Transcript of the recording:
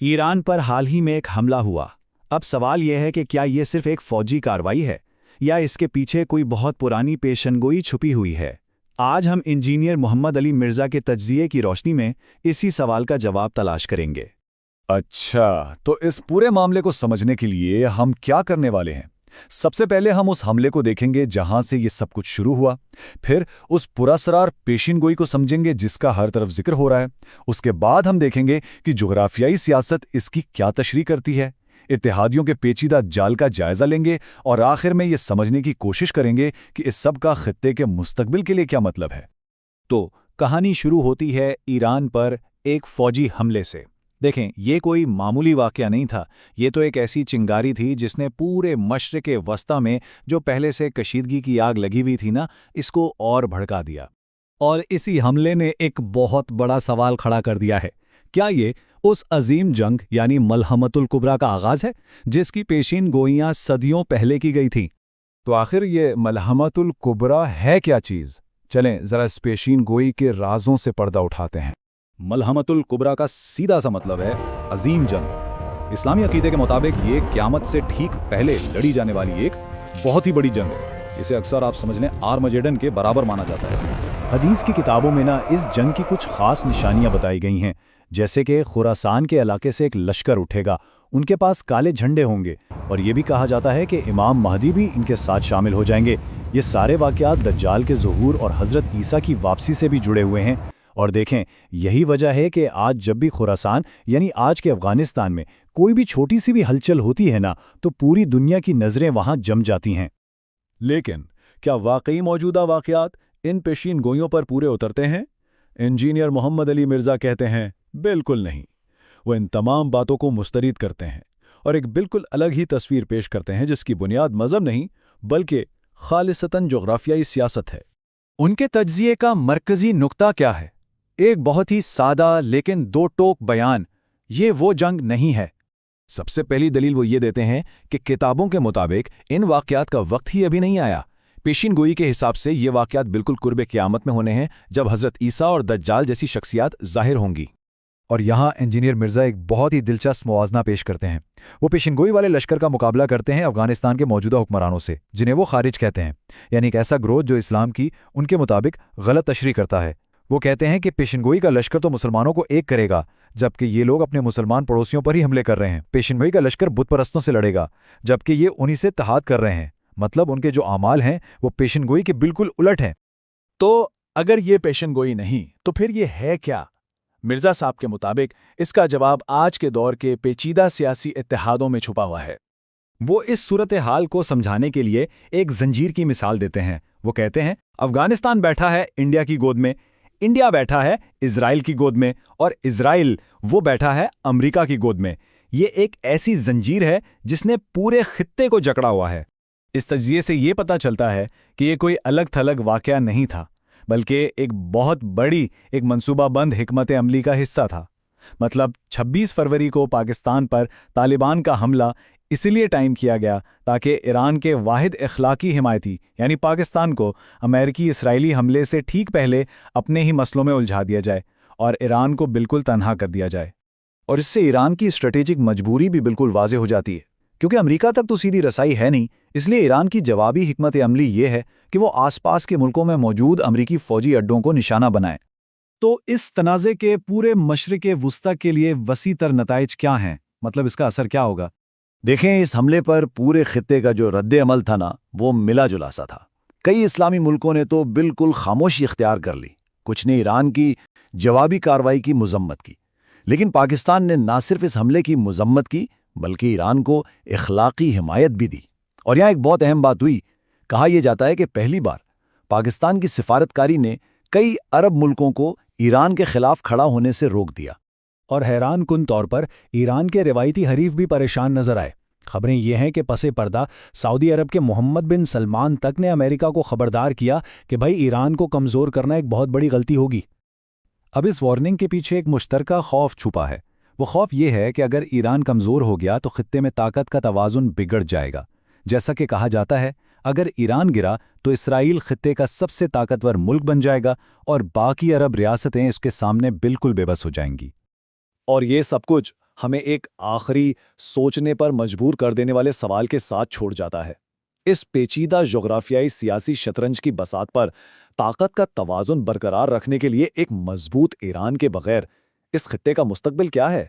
Iran पर हाल ही में एक हमला हुआ। अब सवाल यह है कि क्या ये सिर्फ एक फौजी कार्रवाई है या इसके पीछे कोई बहुत पुरानी पेशेनगोई छुपी हुई है। आज हम इंजीनियर मोहम्मद अली मिर्ज़ा के तज्ज़िये की रोशनी में इसी सवाल का जवाब तलाश करेंगे। अच्छा, तो इस पूरे मामले को समझने के लिए हम क्या करने वाले हैं? सबसे पहले हम उस हमले को देखेंगे जहां से ये सब कुछ शुरू हुआ। फिर उस पुरअसरार पेशिनगोई को समझेंगे जिसका हर तरफ जिक्र हो रहा है। उसके बाद हम देखेंगे कि जुग़राफ़ियाई सियासत इसकी क्या तशरीह करती है। इत्तेहादियों के पेचीदा जाल का जायज़ा लेंगे और आखिर में ये समझने की कोशिश करेंगे कि इस सब का खित्ते के मुस्तकबिल के लिए क्या मतलब है। तो कहानी शुरू होती है ईरान पर एक फौजी हमले से। देखें, ये कोई मामूली वाक़या नहीं था। ये तो एक ऐसी चिंगारी थी जिसने पूरे मशरिक़ वस्ता में जो पहले से कशीदगी की आग लगी हुई थी ना, इसको और भड़का दिया। और इसी हमले ने एक बहुत बड़ा सवाल खड़ा कर दिया है। क्या ये उस अजीम जंग यानी मलहमतुल कुबरा का आगाज़ है जिसकी पेशीन गोइयाँ सदियों पहले की गई थीं? तो आखिर ये मलहमतुल कुबरा है क्या चीज़? चलें ज़रा इस पेशीन गोई के राज़ों से पर्दा उठाते हैं। मलहमतुल कुबरा का सीधा सा मतलब है अजीम जंग। इस्लामी अकीदे के मुताबिक ये क़यामत से ठीक पहले लड़ी जाने वाली एक बहुत ही बड़ी जंग है। इसे अक्सर आप समझ लें आर्मजेडन के बराबर माना जाता है। हदीस की किताबों में ना इस जंग की कुछ ख़ास निशानियां बताई गई हैं, जैसे कि खुरासान के इलाके से एक लश्कर उठेगा, उनके पास काले झंडे होंगे और ये भी कहा जाता है कि इमाम महदी भी इनके साथ शामिल हो जाएंगे। ये सारे वाक़यात दज्जाल के ज़ुहूर और हज़रत ईसा की वापसी से भी जुड़े हुए हैं। और देखें, यही वजह है कि आज जब भी खुरासान यानी आज के अफ़गानिस्तान में कोई भी छोटी सी भी हलचल होती है ना, तो पूरी दुनिया की नज़रें वहाँ जम जाती हैं। लेकिन क्या वाकई मौजूदा वाक़यात इन पेशीन गोइयों पर पूरे उतरते हैं? इंजीनियर मोहम्मद अली मिर्ज़ा कहते हैं, बिल्कुल नहीं। वो इन तमाम बातों को मुस्तरद करते हैं और एक बिल्कुल अलग ही तस्वीर पेश करते हैं जिसकी बुनियाद मज़हब नहीं बल्कि खालिसतन जोग्राफियाई सियासत है। उनके तज्ज़िये का मरकज़ी नुक्ता क्या है? एक बहुत ही सादा लेकिन दो टोक बयान, ये वो जंग नहीं है। सबसे पहली दलील वो ये देते हैं कि किताबों के मुताबिक इन वाक़यात का वक्त ही अभी नहीं आया। पेशीन गोई के हिसाब से ये वाक़यात बिल्कुल कुर्बे क़यामत में होने हैं, जब हज़रत ईसा और दज्जाल जैसी शख्सियात ज़ाहिर होंगी। और यहाँ इंजीनियर मिर्ज़ा एक बहुत ही दिलचस्प मुवाज़ना पेश करते हैं। वो पेशिनगोई वाले लश्कर का मुकाबला करते हैं अफ़गानिस्तान के मौजूदा हुक्मरानों से, जिन्हें वो खारिज कहते हैं, यानी एक ऐसा ग्रोथ जो इस्लाम की उनके मुताबिक गलत तशरीह करता है। वो कहते हैं कि पेशिनगोई का लश्कर तो मुसलमानों को एक करेगा, जबकि ये लोग अपने मुसलमान पड़ोसियों पर ही हमले कर रहे हैं। पेशिनगोई का लश्कर बुत परस्तों से लड़ेगा, जबकि ये उन्हीं से इत्तेहाद कर रहे हैं। मतलब उनके जो आमाल हैं वो पेशिनगोई के बिल्कुल उलट हैं। तो अगर ये पेशिनगोई नहीं तो फिर ये है क्या? मिर्ज़ा साहब के मुताबिक इसका जवाब आज के दौर के पेचीदा सियासी इत्तेहादों में छुपा हुआ है। वो इस सूरत हाल को समझाने के लिए एक जंजीर की मिसाल देते हैं। वो कहते हैं, अफ़गानिस्तान बैठा है इंडिया की गोद में, इंडिया बैठा है इजराइल की गोद में और इजराइल वो बैठा है अमेरिका की गोद में। ये एक ऐसी जंजीर है जिसने पूरे खित्ते को जकड़ा हुआ है। इस तज्ज़िये से ये पता चलता है कि ये कोई अलग थलग वाक़या नहीं था, बल्कि एक बहुत बड़ी एक मंसूबाबंद हिकमत अमली का हिस्सा था। मतलब 26 फरवरी को पाकिस्तान पर तालिबान का हमला इसलिए टाइम किया गया ताकि ईरान के वाहिद इखलाकी हिमायती यानी पाकिस्तान को अमेरिकी इसराइली हमले से ठीक पहले अपने ही मसलों में उलझा दिया जाए और ईरान को बिल्कुल तन्हा कर दिया जाए। और इससे ईरान की स्ट्रेटेजिक मजबूरी भी बिल्कुल वाज़ेह हो जाती है, क्योंकि अमेरिका तक तो सीधी रसाई है नहीं। इसलिए ईरान की जवाबी हिकमत अमली ये है कि वो आसपास के मुल्कों में मौजूद अमरीकी फ़ौजी अड्डों को निशाना बनाए। तो इस तनाज़े के पूरे मशरिक़ वुस्ता के लिए वसी तर नताइज क्या हैं? मतलब इसका असर क्या होगा? देखें, इस हमले पर पूरे खित्ते का जो रद्द अमल था ना, वो मिला जुला सा था। कई इस्लामी मुल्कों ने तो बिल्कुल खामोशी इख्तियार कर ली, कुछ ने ईरान की जवाबी कार्रवाई की मजम्मत की। लेकिन पाकिस्तान ने ना सिर्फ इस हमले की मजम्मत की बल्कि ईरान को इखलाकी हिमायत भी दी। और यहाँ एक बहुत अहम बात हुई। कहा यह जाता है कि पहली बार पाकिस्तान की सिफारतकारी ने कई अरब मुल्कों को ईरान के खिलाफ खड़ा होने से रोक दिया। और हैरान कुन तौर पर ईरान के रिवायती हरीफ भी परेशान नजर आए। खबरें ये हैं कि पसे पर्दा सऊदी अरब के मोहम्मद बिन सलमान तक ने अमेरिका को खबरदार किया कि भाई ईरान को कमज़ोर करना एक बहुत बड़ी गलती होगी। अब इस वार्निंग के पीछे एक मुश्तरका खौफ छुपा है। वो खौफ ये है कि अगर ईरान कमज़ोर हो गया तो खित्ते में ताकत का तवाज़ुन बिगड़ जाएगा। जैसा कि कहा जाता है, अगर ईरान गिरा तो इसराइल खित्ते का सबसे ताकतवर मुल्क बन जाएगा और बाकी अरब रियासतें इसके सामने बिल्कुल बेबस हो जाएंगी। और ये सब कुछ ہمیں ایک آخری سوچنے پر مجبور کر دینے والے سوال کے ساتھ چھوڑ جاتا ہے۔ اس پیچیدہ جغرافیائی سیاسی شطرنج کی بساط پر طاقت کا توازن برقرار رکھنے کے لیے ایک مضبوط ایران کے بغیر اس خطے کا مستقبل کیا ہے؟